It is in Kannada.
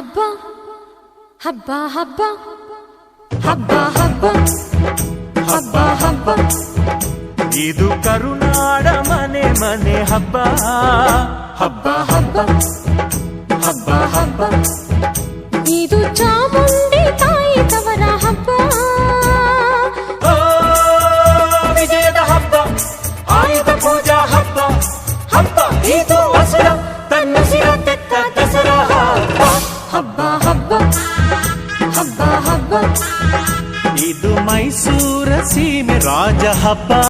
ಹಬ್ಬ ಹಬ್ಬ ಹಬ್ಬ ಹಬ್ಬ ಹಬ್ಬ ಹಬ್ಬ ಹಬ್ಬ ಇದು ಕರುನಾಡ ಮನೆ ಮನೆ ಹಬ್ಬ ಹಬ್ಬ ಹಬ್ಬ ಹಬ್ಬ ಹಬ್ಬ ಇದು ಚಾಮುಂಡಿ ತಾಯಿ ತವರ ಹಬ್ಬ ವಿಜಯದ ಹಬ್ಬ ಆಯುಧ ಪೂಜಾ ಹಬ್ಬ ಹಬ್ಬ ಇದು ಹಸುರ ತನ್ನ ಸಿರ ತೆತ್ತ ದಸರಾ ಹಬ್ಬ ಹಬ್ಬ ಹಬ್ಬ ಹಬ್ಬ ಹಬ್ಬ ಇದು ಮೈಸೂರ ಸೀಮೆ ರಾಜ ಹಬ್ಬ.